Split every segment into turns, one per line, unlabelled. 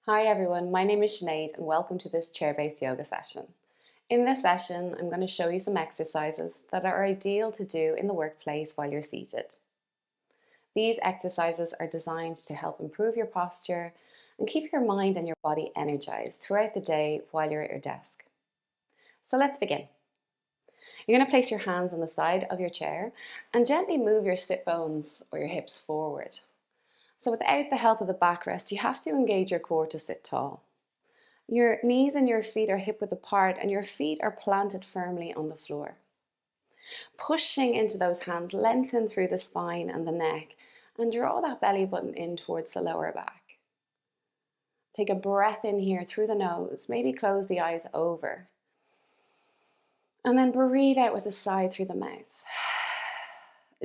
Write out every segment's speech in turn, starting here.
Hi everyone, my name is Sinead and welcome to this chair-based yoga session. In this session, I'm going to show you some exercises that are ideal to do in the workplace while you're seated. These exercises are designed to help improve your posture and keep your mind and your body energized throughout the day while you're at your desk. So let's begin. You're going to place your hands on the side of your chair and gently move your sit bones or your hips forward. So without the help of the backrest, you have to engage your core to sit tall. Your knees and your feet are hip-width apart and your feet are planted firmly on the floor. Pushing into those hands, lengthen through the spine and the neck and draw that belly button in towards the lower back. Take a breath in here through the nose, maybe close the eyes over. And then breathe out with a sigh through the mouth.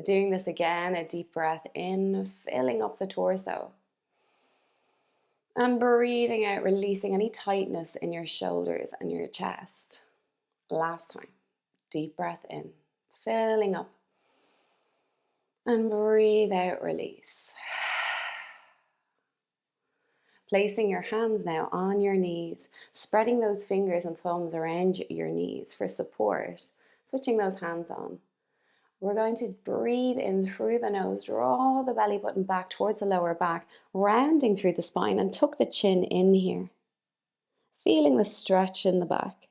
Doing this again, a deep breath in, filling up the torso. And breathing out, releasing any tightness in your shoulders and your chest. Last time, deep breath in, filling up. And breathe out, release. Placing your hands now on your knees, spreading those fingers and thumbs around your knees for support. Switching those hands on. We're going to breathe in through the nose, draw the belly button back towards the lower back, rounding through the spine and tuck the chin in here. Feeling the stretch in the back.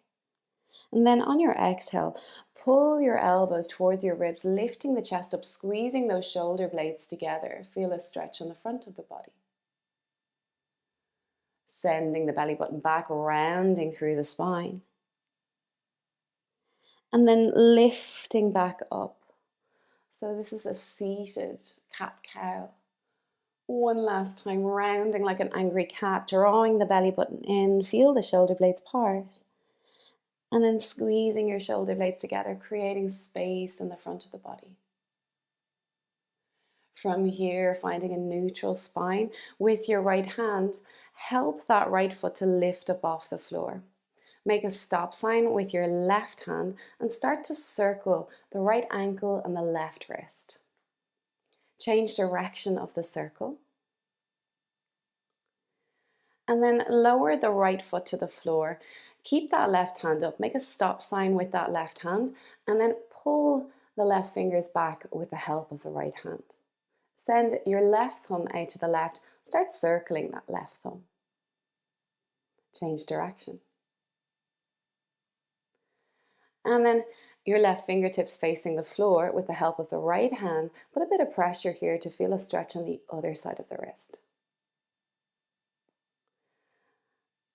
And then on your exhale, pull your elbows towards your ribs, lifting the chest up, squeezing those shoulder blades together. Feel a stretch on the front of the body. Sending the belly button back, rounding through the spine. And then lifting back up. So this is a seated cat-cow. One last time, rounding like an angry cat, drawing the belly button in, feel the shoulder blades part. And then squeezing your shoulder blades together, creating space in the front of the body. From here, finding a neutral spine with your right hand, help that right foot to lift up off the floor. Make a stop sign with your left hand and start to circle the right ankle and the left wrist. Change direction of the circle. And then lower the right foot to the floor. Keep that left hand up. Make a stop sign with that left hand and then pull the left fingers back with the help of the right hand. Send your left thumb out to the left. Start circling that left thumb. Change direction. And then your left fingertips facing the floor with the help of the right hand. Put a bit of pressure here to feel a stretch on the other side of the wrist.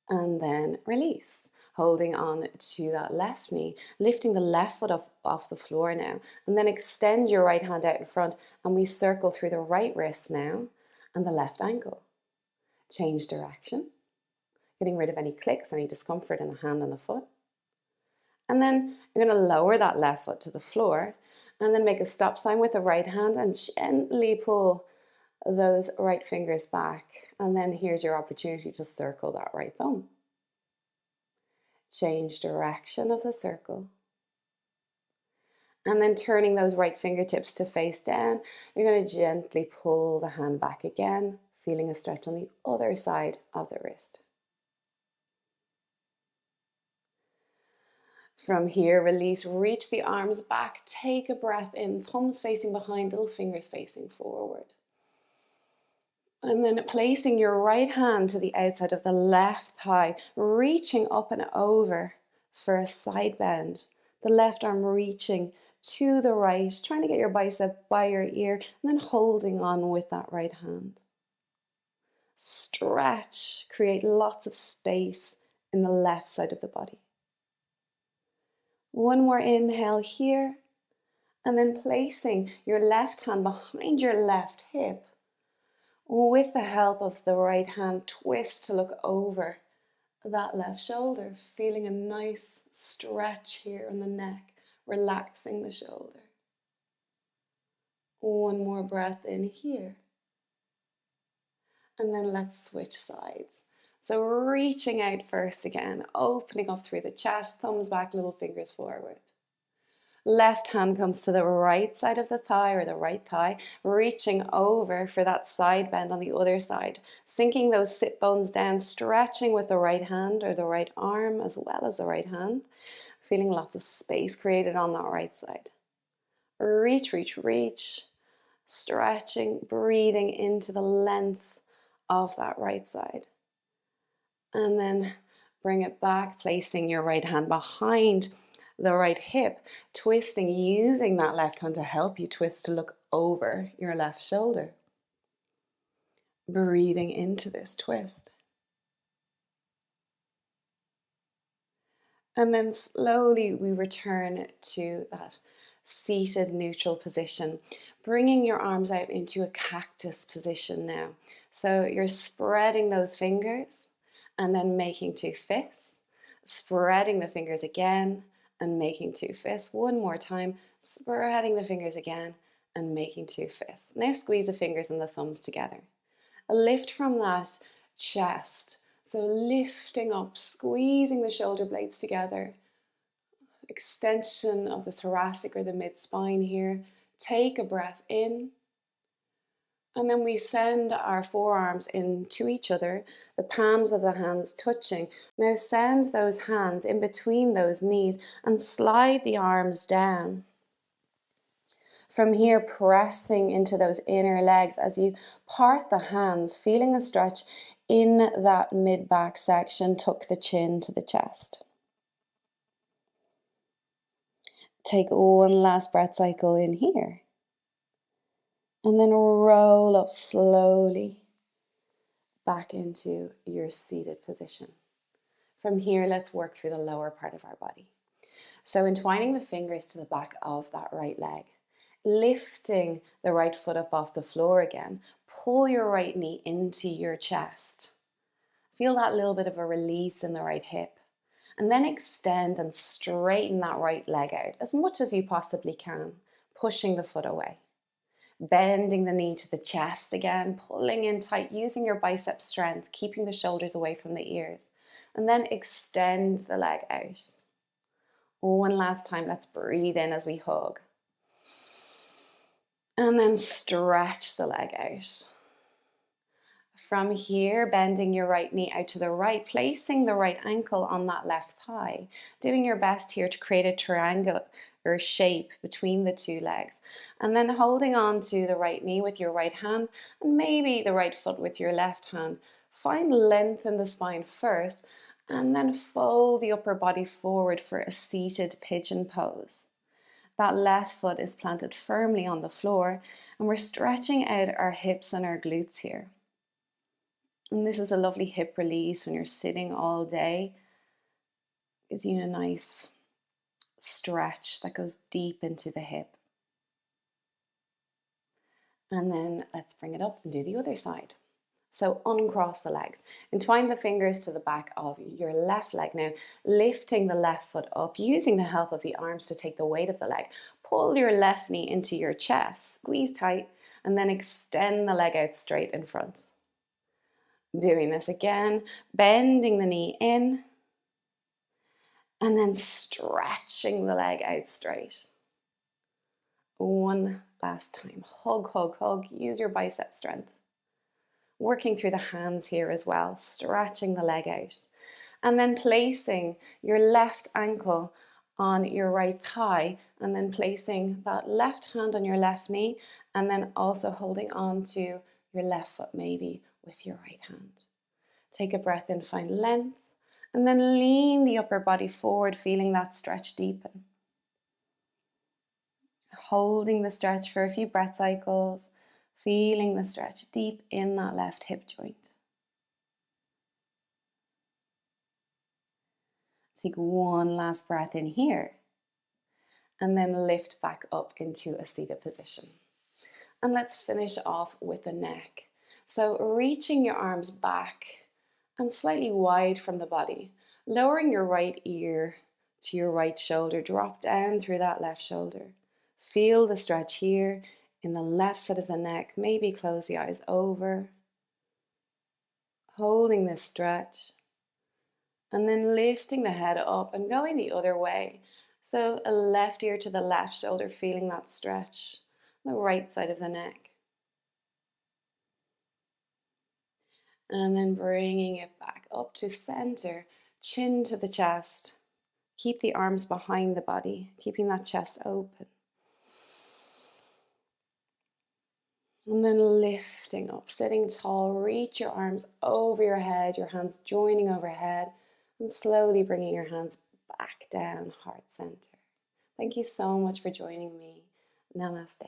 And then release, holding on to that left knee, lifting the left foot off the floor now, and then extend your right hand out in front, and we circle through the right wrist now, and the left ankle. Change direction, getting rid of any clicks, any discomfort in the hand and the foot. And then you're going to lower that left foot to the floor, and then make a stop sign with the right hand, and gently pull those right fingers back. And then here's your opportunity to circle that right thumb. Change direction of the circle. And then turning those right fingertips to face down, you're going to gently pull the hand back again, feeling a stretch on the other side of the wrist. From here, release, reach the arms back, take a breath in, thumbs facing behind, little fingers facing forward. And then placing your right hand to the outside of the left thigh, reaching up and over for a side bend. The left arm reaching to the right, trying to get your bicep by your ear, and then holding on with that right hand. Stretch, create lots of space in the left side of the body. One more inhale here, and then placing your left hand behind your left hip. With the help of the right hand, twist to look over that left shoulder, feeling a nice stretch here in the neck, relaxing the shoulder. One more breath in here. And then let's switch sides. So reaching out first again, opening up through the chest, thumbs back, little fingers forward. Left hand comes to the right side of the thigh or the right thigh, reaching over for that side bend on the other side, sinking those sit bones down, stretching with the right hand or the right arm as well as the right hand, feeling lots of space created on that right side. Reach, reach, reach, stretching, breathing into the length of that right side. And then bring it back, placing your right hand behind the right hip, twisting, using that left hand to help you twist to look over your left shoulder. Breathing into this twist. And then slowly we return to that seated neutral position, bringing your arms out into a cactus position now. So you're spreading those fingers and then making two fists, spreading the fingers again and making two fists. One more time, spreading the fingers again and making two fists. Now squeeze the fingers and the thumbs together. A lift from that chest. So lifting up, squeezing the shoulder blades together. Extension of the thoracic or the mid-spine here. Take a breath in. And then we send our forearms into each other, the palms of the hands touching. Now send those hands in between those knees and slide the arms down. From here, pressing into those inner legs as you part the hands, feeling a stretch in that mid-back section. Tuck the chin to the chest. Take one last breath cycle in here. And then roll up slowly back into your seated position. From here, let's work through the lower part of our body. So entwining the fingers to the back of that right leg, lifting the right foot up off the floor again, pull your right knee into your chest. Feel that little bit of a release in the right hip. And then extend and straighten that right leg out as much as you possibly can, pushing the foot away. Bending the knee to the chest again, pulling in tight, using your bicep strength, keeping the shoulders away from the ears. And then extend the leg out. One last time, let's breathe in as we hug. And then stretch the leg out. From here, bending your right knee out to the right, placing the right ankle on that left thigh. Doing your best here to create a triangular shape between the two legs. And then holding on to the right knee with your right hand and maybe the right foot with your left hand. Find length in the spine first and then fold the upper body forward for a seated pigeon pose. That left foot is planted firmly on the floor and we're stretching out our hips and our glutes here. And this is a lovely hip release when you're sitting all day. Gives you a nice stretch that goes deep into the hip. And then let's bring it up and do the other side. So uncross the legs. Entwine the fingers to the back of your left leg now, lifting the left foot up, using the help of the arms to take the weight of the leg. Pull your left knee into your chest, squeeze tight, and then extend the leg out straight in front. Doing this again, bending the knee in, and then stretching the leg out straight. One last time, hug, hug, hug, use your bicep strength. Working through the hands here as well, stretching the leg out. And then placing your left ankle on your right thigh, and then placing that left hand on your left knee, and then also holding on to your left foot maybe with your right hand. Take a breath in, find length, and then lean the upper body forward, feeling that stretch deepen. Holding the stretch for a few breath cycles, feeling the stretch deep in that left hip joint. Take one last breath in here, and then lift back up into a seated position. And let's finish off with the neck. So reaching your arms back and slightly wide from the body, lowering your right ear to your right shoulder, drop down through that left shoulder. Feel the stretch here in the left side of the neck. Maybe close the eyes over, holding this stretch, and then lifting the head up and going the other way. So a left ear to the left shoulder, feeling that stretch. The right side of the neck. And then bringing it back up to center, chin to the chest. Keep the arms behind the body, keeping that chest open. And then lifting up, sitting tall, reach your arms over your head, your hands joining overhead, and slowly bringing your hands back down, heart center. Thank you so much for joining me. Namaste.